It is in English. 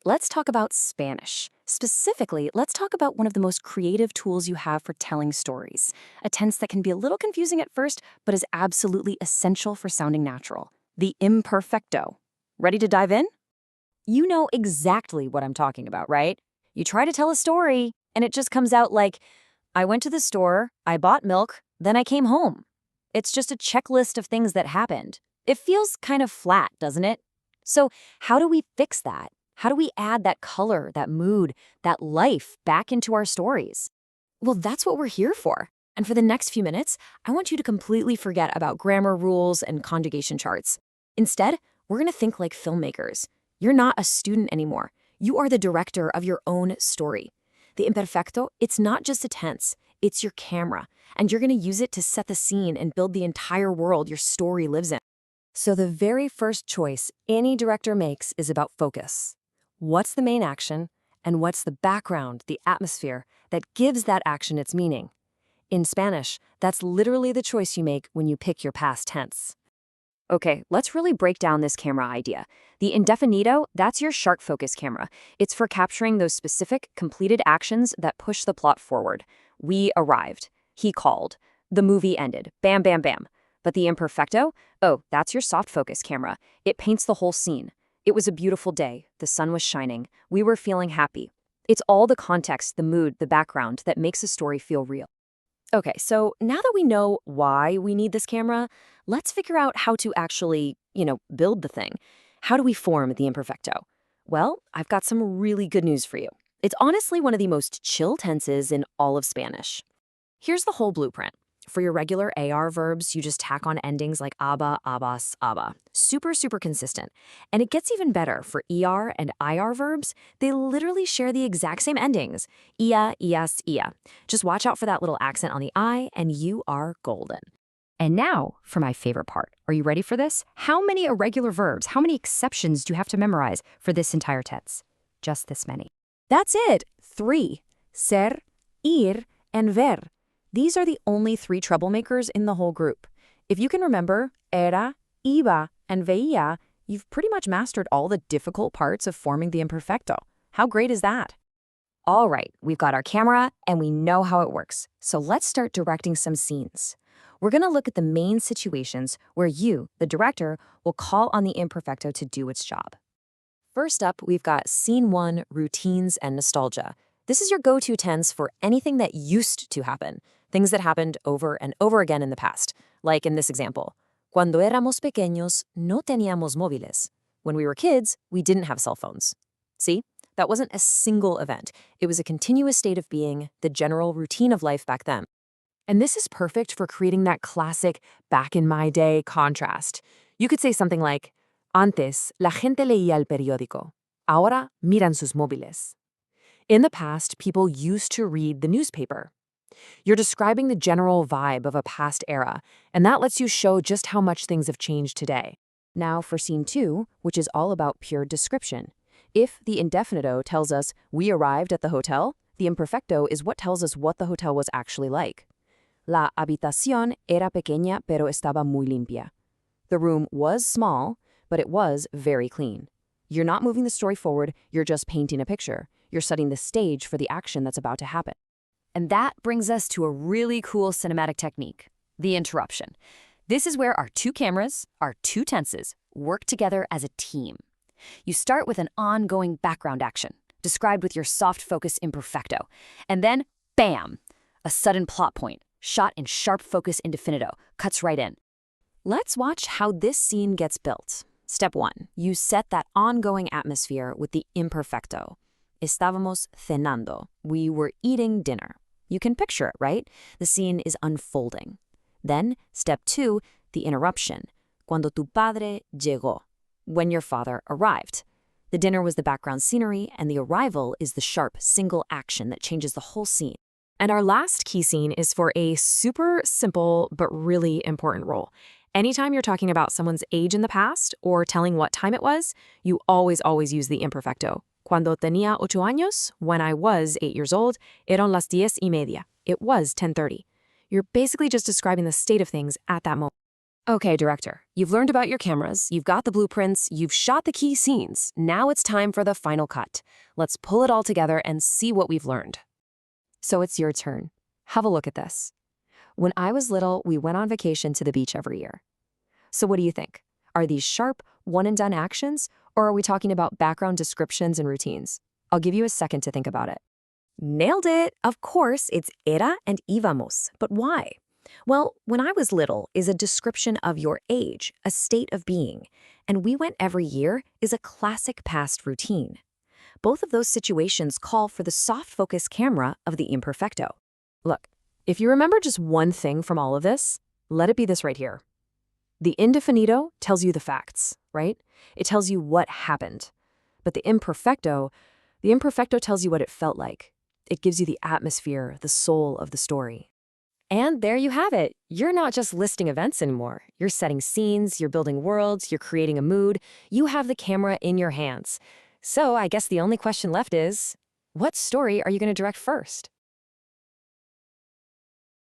let's talk about Spanish. Specifically, let's talk about one of the most creative tools you have for telling stories, a tense that can be a little confusing at first, but is absolutely essential for sounding natural, the imperfecto. Ready to dive in? You know exactly what I'm talking about, right? You try to tell a story, and it just comes out like, I went to the store, I bought milk, then I came home. It's just a checklist of things that happened. It feels kind of flat, doesn't it? So how do we fix that? How do we add that color, that mood, that life back into our stories? Well, that's what we're here for. And for the next few minutes, I want you to completely forget about grammar rules and conjugation charts. Instead, we're going to think like filmmakers. You're not a student anymore. You are the director of your own story. The imperfecto, it's not just a tense, it's your camera, and you're going to use it to set the scene and build the entire world your story lives in. So the very first choice any director makes is about focus. What's the main action, and what's the background, the atmosphere, that gives that action its meaning? In Spanish, that's literally the choice you make when you pick your past tense. Okay, let's really break down this camera idea. The indefinido, that's your shark focus camera. It's for capturing those specific, completed actions that push the plot forward. We arrived. He called. The movie ended. Bam, bam, bam. But the imperfecto? Oh, that's your soft focus camera. It paints the whole scene. It was a beautiful day. The sun was shining. We were feeling happy. It's all the context, the mood, the background that makes a story feel real. Okay, so now that we know why we need this camera, let's figure out how to actually, build the thing. How do we form the imperfecto? Well, I've got some really good news for you. It's honestly one of the most chill tenses in all of Spanish. Here's the whole blueprint. For your regular AR verbs, you just tack on endings like aba, abas, aba. Super, super consistent. And it gets even better for ER and IR verbs. They literally share the exact same endings. Ia, ias, ia. Just watch out for that little accent on the I, and you are golden. And now, for my favorite part. Are you ready for this? How many irregular verbs, how many exceptions do you have to memorize for this entire tense? Just this many. That's it. 3. Ser, ir, and ver. These are the only 3 troublemakers in the whole group. If you can remember era, iba, and veía, you've pretty much mastered all the difficult parts of forming the imperfecto. How great is that? All right, we've got our camera and we know how it works. So let's start directing some scenes. We're going to look at the main situations where you, the director, will call on the imperfecto to do its job. First up, we've got Scene 1, Routines and Nostalgia. This is your go-to tense for anything that used to happen, things that happened over and over again in the past, like in this example. Cuando éramos pequeños, no teníamos móviles. When we were kids, we didn't have cell phones. See? That wasn't a single event. It was a continuous state of being, the general routine of life back then. And this is perfect for creating that classic back in my day contrast. You could say something like, Antes, la gente leía el periódico. Ahora miran sus móviles. In the past, people used to read the newspaper. You're describing the general vibe of a past era, and that lets you show just how much things have changed today. Now for Scene 2, which is all about pure description. If the indefinito tells us we arrived at the hotel, the imperfecto is what tells us what the hotel was actually like. La habitación era pequeña pero estaba muy limpia. The room was small, but it was very clean. You're not moving the story forward, you're just painting a picture. You're setting the stage for the action that's about to happen. And that brings us to a really cool cinematic technique, the interruption. This is where our 2 cameras, our 2 tenses, work together as a team. You start with an ongoing background action, described with your soft focus imperfecto. And then, bam, a sudden plot point, shot in sharp focus indefinito, cuts right in. Let's watch how this scene gets built. Step 1, you set that ongoing atmosphere with the imperfecto. Estábamos cenando. We were eating dinner. You can picture it, right? The scene is unfolding. Then, step 2, the interruption. Cuando tu padre llegó. When your father arrived. The dinner was the background scenery, and the arrival is the sharp, single action that changes the whole scene. And our last key scene is for a super simple but really important role. Anytime you're talking about someone's age in the past or telling what time it was, you always use the imperfecto. Cuando tenía 8 años, when I was 8 years old, eran las 10:30. It was 10:30. You're basically just describing the state of things at that moment. Okay, director, you've learned about your cameras, you've got the blueprints, you've shot the key scenes. Now it's time for the final cut. Let's pull it all together and see what we've learned. So it's your turn. Have a look at this. When I was little, we went on vacation to the beach every year. So what do you think? Are these sharp, one-and-done actions, or are we talking about background descriptions and routines? I'll give you a second to think about it. Nailed it! Of course, it's era and íbamos. But why? Well, when I was little is a description of your age, a state of being, and we went every year is a classic past routine. Both of those situations call for the soft focus camera of the imperfecto. Look, if you remember just one thing from all of this, let it be this right here. The indefinito tells you the facts, right? It tells you what happened. But the imperfecto tells you what it felt like. It gives you the atmosphere, the soul of the story. And there you have it. You're not just listing events anymore. You're setting scenes, you're building worlds, you're creating a mood. You have the camera in your hands. So I guess the only question left is, what story are you going to direct first?